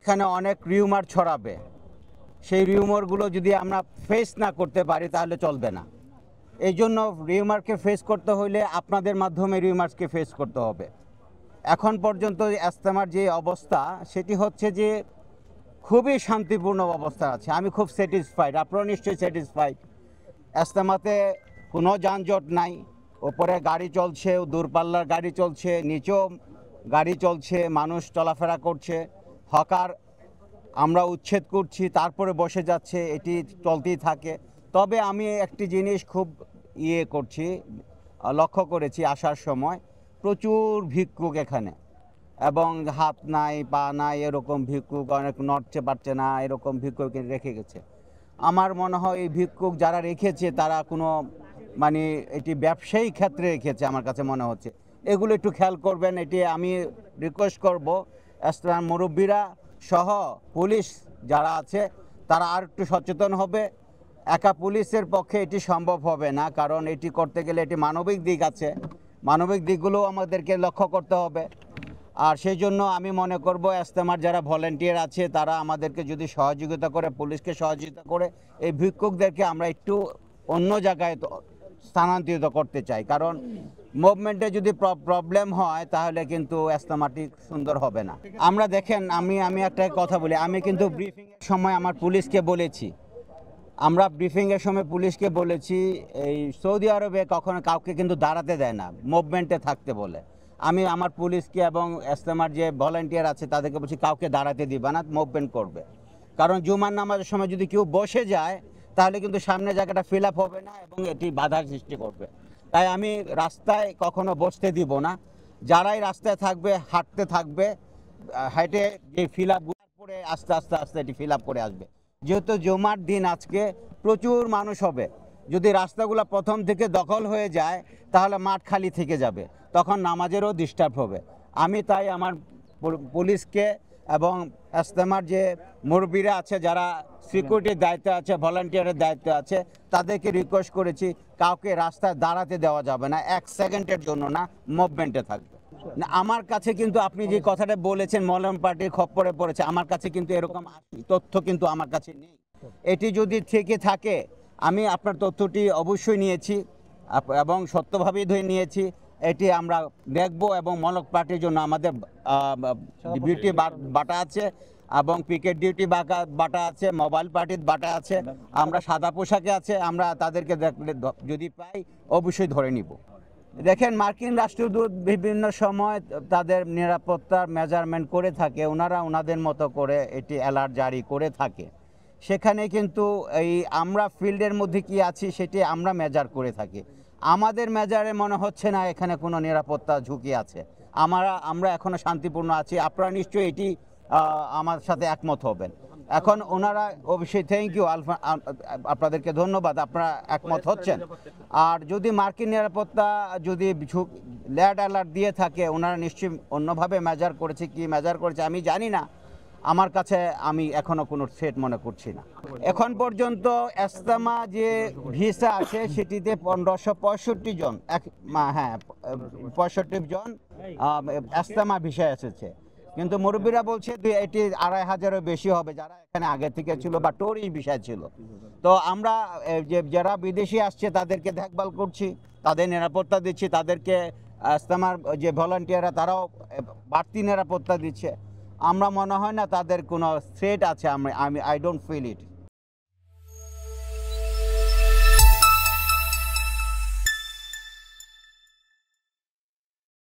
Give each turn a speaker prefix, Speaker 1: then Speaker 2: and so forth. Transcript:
Speaker 1: এখানে অনেক রিউমার ছড়াবে, সেই রিউমারগুলো যদি আমরা ফেস না করতে পারি তাহলে চলবে না। এই জন্য রিউমারকে ফেস করতে হলে আপনাদের মাধ্যমে রিউমার্সকে ফেস করতে হবে। এখন পর্যন্ত ইজতেমার যে অবস্থা সেটি হচ্ছে যে খুবই শান্তিপূর্ণ অবস্থা আছে। আমি খুব স্যাটিসফাইড, আপনারাও নিশ্চয়ই স্যাটিসফাইড। ইজতেমাতে কোনো যানজট নাই, ওপরে গাড়ি চলছে, দূরপাল্লার গাড়ি চলছে, নিচেও গাড়ি চলছে, মানুষ চলাফেরা করছে। হকার আমরা উচ্ছেদ করছি, তারপরে বসে যাচ্ছে, এটি চলতেই থাকে। তবে আমি একটি জিনিস খুব লক্ষ্য করেছি আসার সময়, প্রচুর ভিক্ষুক এখানে, এবং হাত নাই পা নাই এরকম ভিক্ষুক, অনেক নড়তে পারছে না এরকম ভিক্ষুক রেখে গেছে। আমার মনে হয় এই ভিক্ষুক যারা রেখেছে তারা কোনো মানে এটি ব্যবসায়িক ক্ষেত্রে রেখেছে আমার কাছে মনে হচ্ছে। এগুলো একটু খেয়াল করবেন, এটি আমি রিকোয়েস্ট করব। ইজতেমার মুরব্বীরা সহ পুলিশ যারা আছে তারা আর একটু সচেতন হবে। একা পুলিশের পক্ষে এটি সম্ভব হবে না, কারণ এটি করতে গেলে এটি মানবিক দিক আছে, মানবিক দিকগুলো আমাদেরকে লক্ষ্য করতে হবে। আর সেই জন্য আমি মনে করব ইজতেমার যারা ভলেন্টিয়ার আছে তারা আমাদেরকে যদি সহযোগিতা করে, পুলিশকে সহযোগিতা করে, এই ভিক্ষুকদেরকে আমরা একটু অন্য জায়গায় স্থানান্তরিত করতে চাই। কারণ মুভমেন্টে যদি প্রবলেম হয় তাহলে কিন্তু ইজতেমাটি সুন্দর হবে না। আমরা দেখেন, আমি একটা কথা বলি, আমি কিন্তু ব্রিফিংয়ের সময় আমার পুলিশকে বলেছি, আমরা ব্রিফিংয়ের সময় পুলিশকে বলেছি এই সৌদি আরবে কখনো কাউকে কিন্তু দাঁড়াতে দেয় না, মুভমেন্টে থাকতে বলে। আমি আমার পুলিশকে এবং ইজতেমার যে ভলান্টিয়ার আছে তাদেরকে বলছি কাউকে দাঁড়াতে দিবা না, মুভমেন্ট করবে। কারণ জুমার নামাজের সময় যদি কেউ বসে যায় তাহলে কিন্তু সামনে জায়গাটা ফিল আপ হবে না এবং এটি বাধার সৃষ্টি করবে। তাই আমি রাস্তায় কখনো বসতে দিব না। যারাই রাস্তায় থাকবে, হাঁটতে থাকবে, হাইটে যে ফিল আপ করে আস্তে আস্তে আস্তে এটি ফিল আপ করে আসবে। যেহেতু জুমার দিন আজকে প্রচুর মানুষ হবে, যদি রাস্তাগুলো প্রথম থেকে দখল হয়ে যায় তাহলে মাঠ খালি থেকে যাবে, তখন নামাজেরও ডিস্টার্ব হবে। আমি তাই আমার পুলিশকে এবং ইজতেমার যে মুরব্বীরা আছে, যারা সিকিউরিটির দায়িত্বে আছে, ভলান্টিয়ারের দায়িত্বে আছে, তাদেরকে রিকোয়েস্ট করেছি কাউকে রাস্তায় দাঁড়াতে দেওয়া যাবে না, 1 সেকেন্ডের জন্য না, মুভমেন্টে থাকবে। আমার কাছে কিন্তু আপনি যে কথাটা বলেছেন মলম পার্টির খপ্পরে পড়েছে, আমার কাছে কিন্তু এরকম তথ্য কিন্তু আমার কাছে নেই। এটি যদি থেকে থাকে আমি আপনার তথ্যটি অবশ্যই নিয়েছি এবং সত্যভাবেই ধরে নিয়েছি। এটি আমরা দেখব এবং মলক পার্টির জন্য আমাদের ডিউটি বাটা আছে এবং পিকেট ডিউটি বাটা আছে, মোবাইল পার্টির বাটা আছে, আমরা সাদা পোশাকে আছে, আমরা তাদেরকে দেখলে যদি পাই অবশ্যই ধরে নিব। দেখেন, মার্কিন রাষ্ট্রদূত বিভিন্ন সময় তাদের নিরাপত্তার মেজারমেন্ট করে থাকে, ওনারা ওনাদের মতো করে এটি অ্যালার্ট জারি করে থাকে। সেখানে কিন্তু এই আমরা ফিল্ডের মধ্যে কি আছি সেটি আমরা মেজার করে থাকি। আমাদের মেজারে মনে হচ্ছে না এখানে কোনো নিরাপত্তা ঝুঁকি আছে। আমরা এখনো শান্তিপূর্ণ আছি। আপনারা নিশ্চয়ই এটি আমার সাথে একমত হবেন। এখন ওনারা অবশ্যই থ্যাংক ইউ, আপনাদেরকে ধন্যবাদ, আপনারা একমত হচ্ছেন। আর যদি মার্কিন নিরাপত্তা যদি রেড অ্যালার্ট দিয়ে থাকে, ওনারা নিশ্চয়ই অন্যভাবে মেজার করেছে, কি মেজার করেছে আমি জানি না। আমার কাছে আমি এখনো কোনো থ্রেট মনে করছি না। এখন পর্যন্ত ইজতেমা যে ভিসা আছে সেটিতে 1565 জন, 65 জন ইজতেমা ভিসা এসেছে, কিন্তু মুরব্বীরা বলছে এটি 2500-এরও বেশি হবে যারা এখানে আগে থেকে ছিল বা টুরিস্ট ভিসা ছিল। তো আমরা যারা বিদেশি আসছে তাদেরকে দেখভাল করছি, তাদের নিরাপত্তা দিচ্ছি, তাদেরকে ইজতেমার যে ভলান্টিয়াররা তারাও বাড়তি নিরাপত্তা দিচ্ছে। আমরা মনে হয় না তাদের কোনো থ্রেট আছে, আই ডোন্ট ফিল ইট।